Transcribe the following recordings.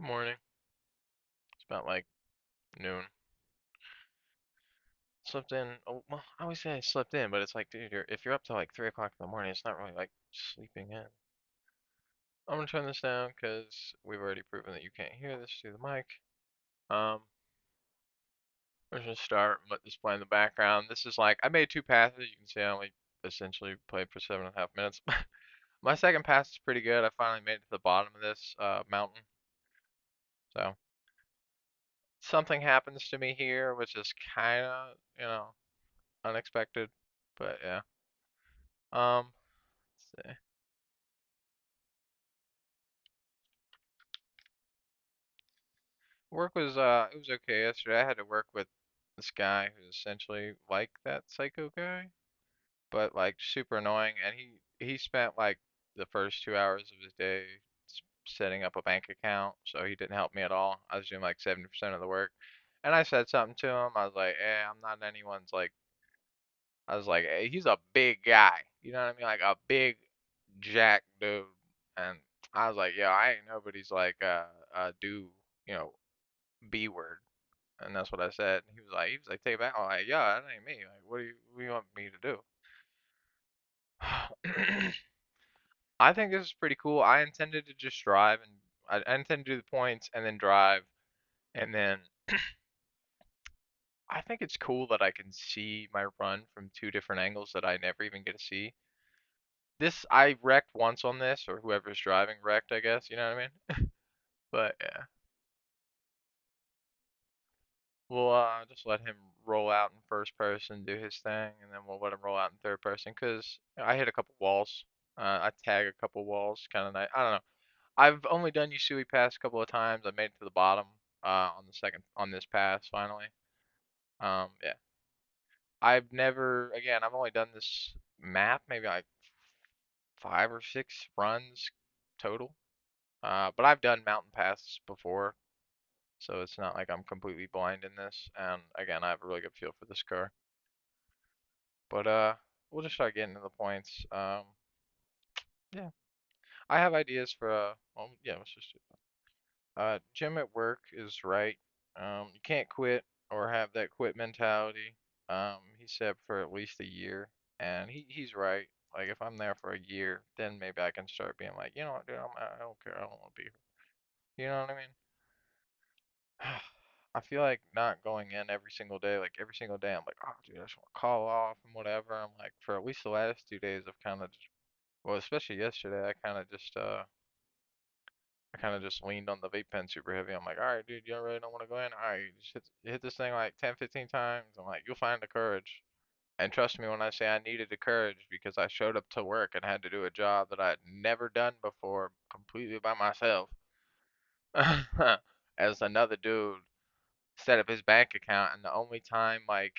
Good morning. It's about like noon. Slept in. Oh, well, I always say I slept in, but it's like, dude, if you're up till like 3 o'clock in the morning, it's not really like sleeping in. I'm gonna turn this down because we've already proven that you can't hear this through the mic. Um, we're just gonna start and let this play in the background. This is like I made two passes. You can see I only essentially played for 7.5 minutes. My second pass is pretty good. I finally made it to the bottom of this mountain. So something happens to me here, which is kind of, unexpected. But yeah. Let's see. Work was it was okay yesterday. I had to work with this guy who's essentially like that psycho guy, but like super annoying. And he spent like the first 2 hours of his day setting up a bank account, so he didn't help me at all. I was doing like 70% of the work, and I said something to him. I was like, "Hey, I'm not anyone's like." I was like, "Hey, he's a big guy. You know what I mean? Like a big jack dude." And I was like, "Yo, I ain't nobody's like do you know B word." And that's what I said. He was like, take it back. I'm like, yeah, that ain't me. Like, what do you want me to do? I think this is pretty cool. I intended to just drive and I intended to do the points and then drive. And then I think it's cool that I can see my run from two different angles that I never even get to see. I wrecked once on this, or whoever's driving wrecked, I guess, you know what I mean? But yeah. We'll just let him roll out in first person, do his thing, and then we'll let him roll out in third person. Cause I hit a couple walls. I tag a couple walls, kind of nice. I don't know. I've only done Yusui Pass a couple of times. I made it to the bottom on this pass finally. Yeah. I've only done this map maybe like 5 or 6 runs total. But I've done mountain passes before, so it's not like I'm completely blind in this. And again, I have a really good feel for this car. But we'll just start getting to the points. Yeah, I have ideas for well, yeah, let's just do that. Jim at work is right. You can't quit or have that quit mentality. He said for at least a year, and he's right. Like if I'm there for a year, then maybe I can start being like, you know what, dude, I don't care, I don't want to be here. You know what I mean? I feel like not going in every single day, like every single day, I'm like, oh, dude, I just want to call off and whatever. I'm like, for at least the last 2 days, I've kind of well, especially yesterday, I kind of just leaned on the vape pen super heavy. I'm like, all right, dude, you really don't want to go in? All right, you just hit this thing like 10, 15 times. I'm like, you'll find the courage. And trust me when I say I needed the courage because I showed up to work and had to do a job that I had never done before completely by myself. As another dude set up his bank account, and the only time like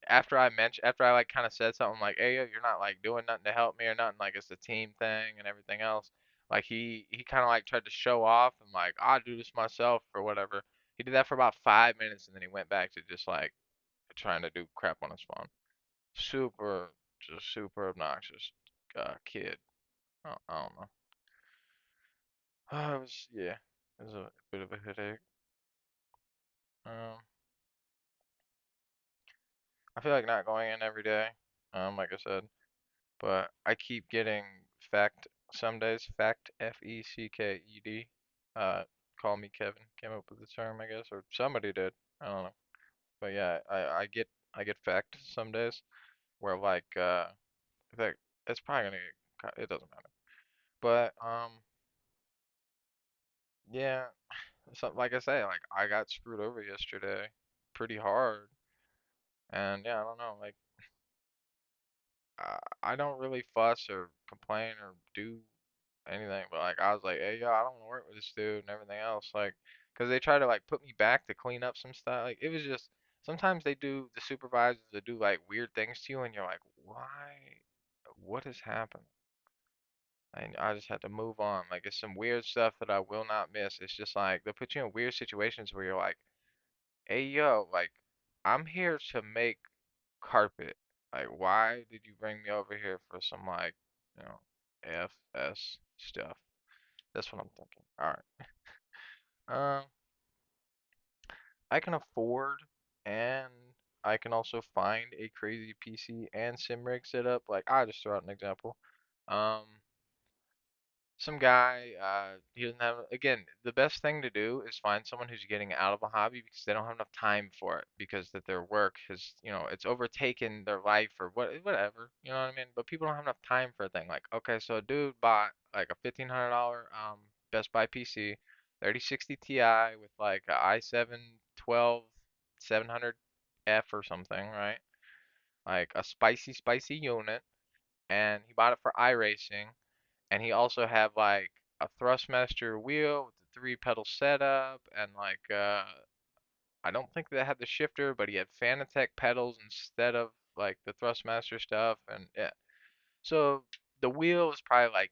after I like kind of said something like, "Hey, yo, you're not like doing nothing to help me or nothing. Like it's a team thing and everything else." Like he kind of like tried to show off and like I'll do this myself or whatever. He did that for about 5 minutes and then he went back to just like trying to do crap on his phone. Super, just super obnoxious kid. I don't know. It was yeah, it was a bit of a headache. Um, I feel like not going in every day. Like I said. But I keep getting fact some days fact FECKED. Uh, call me Kevin came up with the term, I guess, or somebody did. I don't know. But yeah, I get fact some days where like I think it's probably gonna get, it doesn't matter. But yeah, so like I say, like I got screwed over yesterday pretty hard, and yeah, I don't know, like I don't really fuss or complain or do anything, but like I was like, hey yo, I don't want to work with this dude and everything else, like, cause they try to like put me back to clean up some stuff. Like it was just sometimes they do the supervisors that do like weird things to you, and you're like, why? What has happened? And I just had to move on. Like it's some weird stuff that I will not miss. It's just like they put you in weird situations where you're like, hey yo, like I'm here to make carpet. Like why did you bring me over here for some like, you know, FS stuff? That's what I'm thinking. All right. Uh, I can afford and I can also find a crazy PC and sim rig setup. Like I'll just throw out an example. Um, some guy, he doesn't have, again, the best thing to do is find someone who's getting out of a hobby because they don't have enough time for it because that their work has, it's overtaken their life or whatever, you know what I mean? But people don't have enough time for a thing. Like, okay, so a dude bought like a $1,500 Best Buy PC, 3060 Ti with like a i7 12 700F or something, right? Like a spicy unit, and he bought it for iRacing, and he also had like a Thrustmaster wheel with the three pedal setup, and like I don't think that had the shifter, but he had Fanatec pedals instead of like the Thrustmaster stuff, and yeah. So the wheel was probably like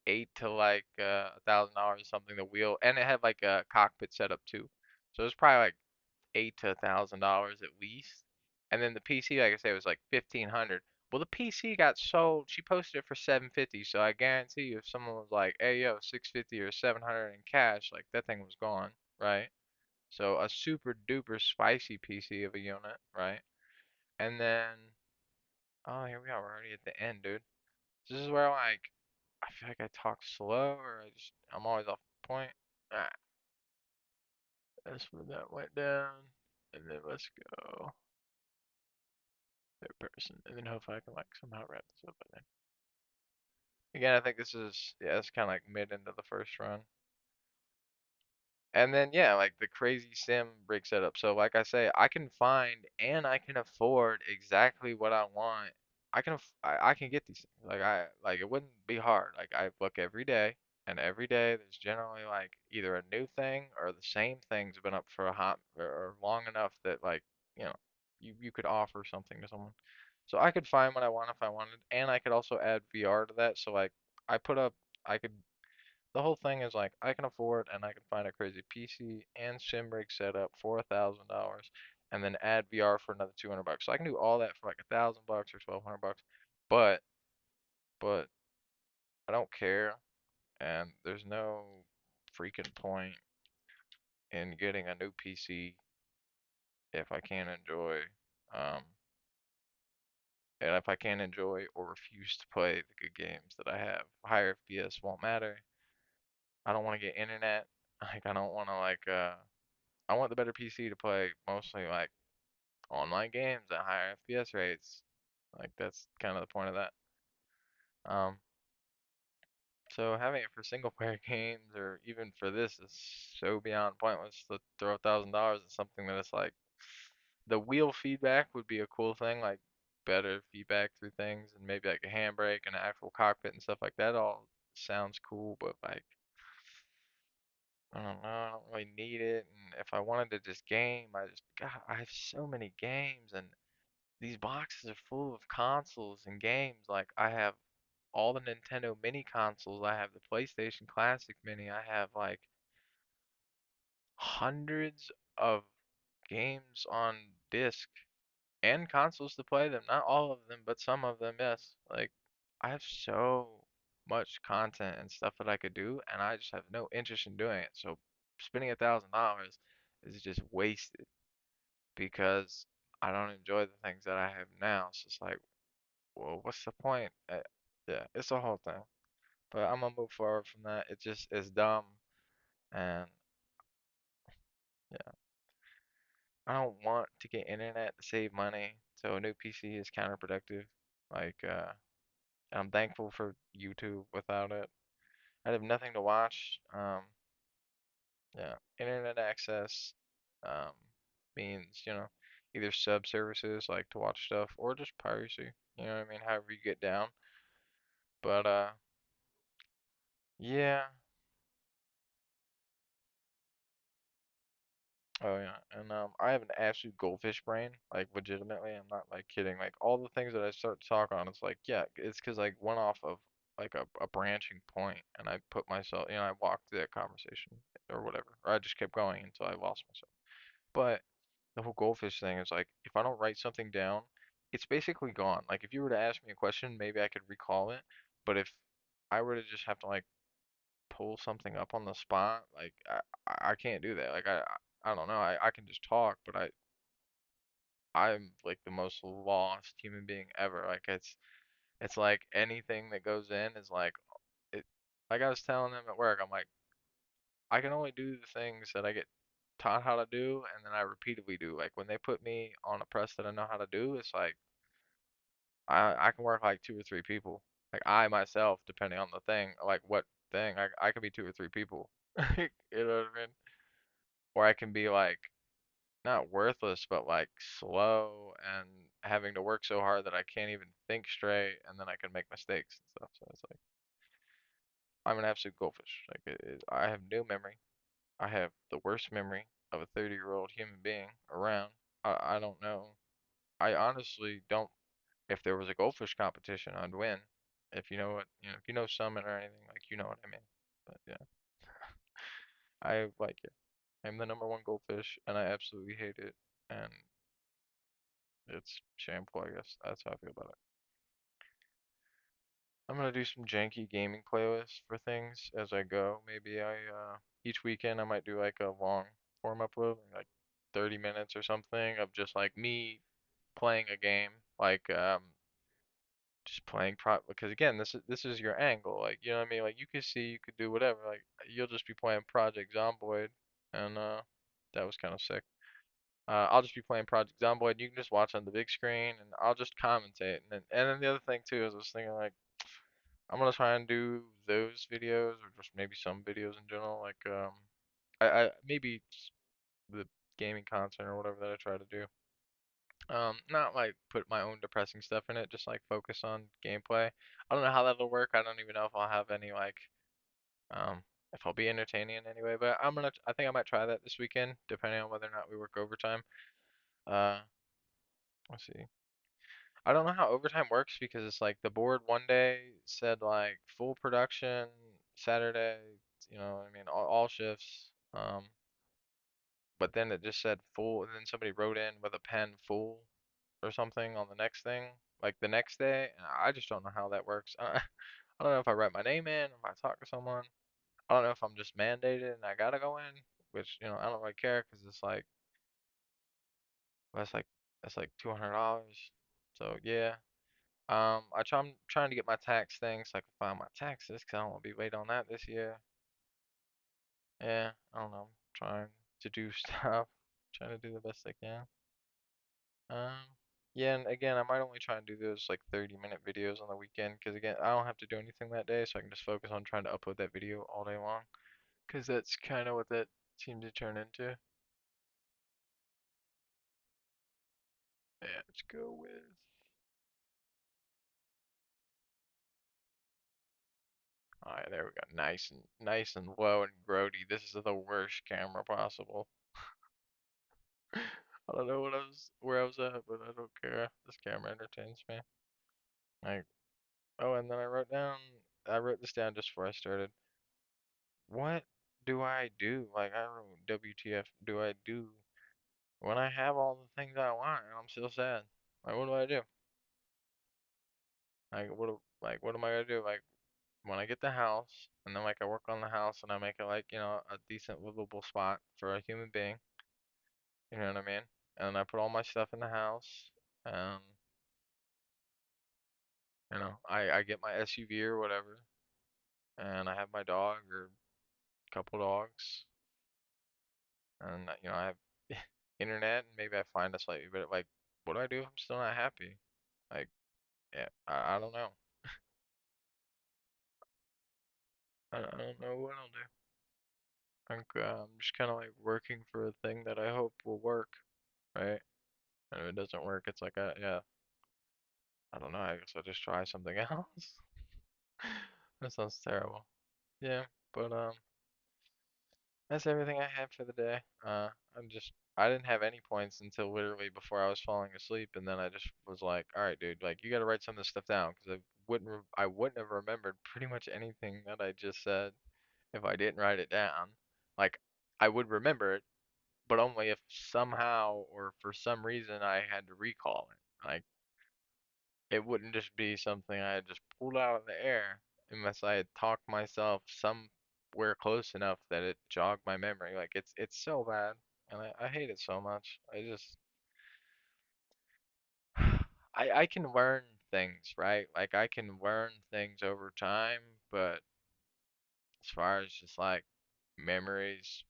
eight to like $1,000 or something. The wheel, and it had like a cockpit setup too. So it was probably like eight to $1,000 at least. And then the PC, like I say, was like 1,500. Well, the PC got sold. She posted it for 750. So I guarantee you, if someone was like, "Hey, yo, 650 or 700 in cash," like that thing was gone, right? So a super duper spicy PC of a unit, right? And then, oh, here we are. We're already at the end, dude. This is where like I feel like I talk slow, or I'm always off point. Ah, that's where that went down. And then let's go. Third person, and then hopefully I can like somehow wrap this up by then. Again, I think this is yeah, it's kind of like mid into the first run. And then yeah, like the crazy sim rig setup. So like I say, I can find and I can afford exactly what I want. I can get these things. Like it wouldn't be hard. Like I look every day, and every day there's generally like either a new thing or the same thing's been up for a hot or long enough that like, you know, you could offer something to someone. So I could find what I want if I wanted, and I could also add VR to that. So like I put up I could the whole thing is like I can afford and I can find a crazy PC and sim rig setup for $1,000, and then add VR for another $200. So I can do all that for like $1,000 or 1,200 bucks. But but I don't care, and there's no freaking point in getting a new PC if I can't enjoy um and if I can't enjoy or refuse to play the good games that I have. Higher FPS won't matter. I don't want to get internet. Like I don't want to like I want the better PC to play mostly like online games at higher FPS rates. Like that's kind of the point of that. Um, so having it for single player games or even for this is so beyond pointless to throw $1,000 at something that is like the wheel feedback would be a cool thing, like better feedback through things and maybe like a handbrake and an actual cockpit and stuff like that all sounds cool, but like I don't know, I don't really need it. And if I wanted to just game, God, I have so many games and these boxes are full of consoles and games. Like I have all the Nintendo mini consoles. I have the PlayStation Classic Mini. I have like hundreds of games on disc and consoles to play them. Not all of them, but some of them, yes. Like I have so much content and stuff that I could do, and I just have no interest in doing it. So spending $1,000 is just wasted because I don't enjoy the things that I have now. So it's like, well, what's the point? Yeah, it's a whole thing. But I'm gonna move forward from that. It just is dumb, and yeah, I don't want to get internet to save money. So a new PC is counterproductive. Like, I'm thankful for YouTube without it. I'd have nothing to watch. Yeah, internet access, um, means, either sub services like to watch stuff or just piracy. You know what I mean? However you get down. But yeah. Oh yeah, and I have an absolute goldfish brain, like legitimately. I'm not like kidding. Like all the things that I start to talk on, it's like yeah, it's 'cause I went off of like a branching point, and I put myself, I walked through that conversation or whatever, or I just kept going until I lost myself. But the whole goldfish thing is like if I don't write something down, it's basically gone. Like if you were to ask me a question, maybe I could recall it, but if I were to just have to like pull something up on the spot. Like I can't do that. Like I don't know. I can just talk, but I'm like the most lost human being ever. Like it's like anything that goes in is like it. Like I was telling them at work, I'm like I can only do the things that I get taught how to do, and then I repeatedly do. Like when they put me on a press that I know how to do, it's like I can work like two or three people. Like I myself, depending on the thing, like what thing, I can be two or three people. You know what I mean? Or I can be like not worthless, but like slow and having to work so hard that I can't even think straight, and then I can make mistakes and stuff. So it's like I'm an absolute goldfish. Like I have no memory. I have the worst memory of a 30-year-old human being around. I don't know. I honestly don't. If there was a goldfish competition, I'd win. If you know what, if you know summit or anything, like you know what I mean. But yeah, I like it. I'm the number one goldfish, and I absolutely hate it. And it's shameful, I guess. That's how I feel about it. I'm gonna do some janky gaming playlists for things as I go. Maybe each weekend I might do like a long form upload, like 30 minutes or something of just like me playing a game, like just playing prop because again this is your angle, like you know what I mean, like you could see, you could do whatever, like you'll just be playing Project Zomboid, and that was kind of sick. I'll just be playing Project Zomboid, you can just watch on the big screen and I'll just commentate, and then the other thing too is I was thinking like I'm gonna try and do those videos or just maybe some videos in general, like I maybe the gaming content or whatever that I try to do. Not like put my own depressing stuff in it, just like focus on gameplay. I don't know how that'll work. I don't even know if I'll have any like if I'll be entertaining in any way, but I think I might try that this weekend, depending on whether or not we work overtime. Uh, let's see. I don't know how overtime works because it's like the board one day said like full production Saturday, you know what I mean, all shifts. But then it just said full, and then somebody wrote in with a pen full or something on the next thing, like the next day, and I just don't know how that works. I don't know if I write my name in, if I talk to someone. I don't know if I'm just mandated and I gotta go in, which I don't really care because it's like that's like $200. So yeah, I'm trying to get my tax thing so I can file my taxes because I don't want to be late on that this year. Yeah, I don't know. I'm trying to do stuff, trying to do the best I can. Um, yeah, and again, I might only try and do those like 30-minute videos on the weekend because again, I don't have to do anything that day, so I can just focus on trying to upload that video all day long. Because that's kind of what that seemed to turn into. Yeah, let's go with. All right, there we go. Nice and low and grody. This is the worst camera possible. I don't know where I was at, but I don't care. This camera entertains me. Like, oh, and then I wrote this down just before I started. What do I do? Like, I wrote WTF do I do when I have all the things I want and I'm still sad? Like, what do I do? What am I gonna do? Like, when I get the house and then like I work on the house and I make it like, a decent livable spot for a human being, you know what I mean? And I put all my stuff in the house and I get my SUV or whatever and I have my dog or a couple dogs and I have internet and maybe I find a slightly better, like what do I do if I'm still not happy? Like yeah, I don't know. I don't know what I'll do. I think I'm just kind of like working for a thing that I hope will work, right? And if it doesn't work, it's like, yeah, I don't know. I guess I'll just try something else. That sounds terrible. Yeah, but that's everything I had for the day. I didn't have any points until literally before I was falling asleep, and then I just was like, all right, dude, like you got to write some of this stuff down because I wouldn't have remembered pretty much anything that I just said if I didn't write it down. Like I would remember it, but only if somehow or for some reason I had to recall it. Like it wouldn't just be something I had just pulled out of the air unless I had talked myself some. we're close enough that it jogged my memory. Like it's so bad, and I hate it so much. I just I can learn things, right? Like I can learn things over time, but as far as just like memories,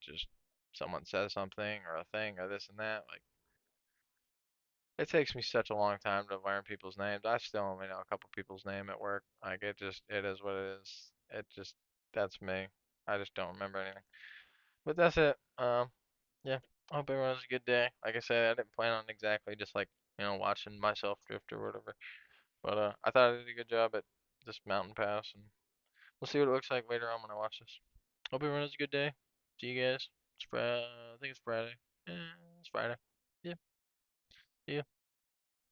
just someone says something or a thing or this and that, like it takes me such a long time to learn people's names. I still only know a couple people's name at work. Like it is what it is. It just that's me. I just don't remember anything. But that's it. Yeah. I hope everyone has a good day. Like I said, I didn't plan on exactly just like, watching myself drift or whatever. But I thought I did a good job at this mountain pass, and we'll see what it looks like later on when I watch this. Hope everyone has a good day. See you guys. I think it's Friday. Yeah, it's Friday. Yeah. See ya.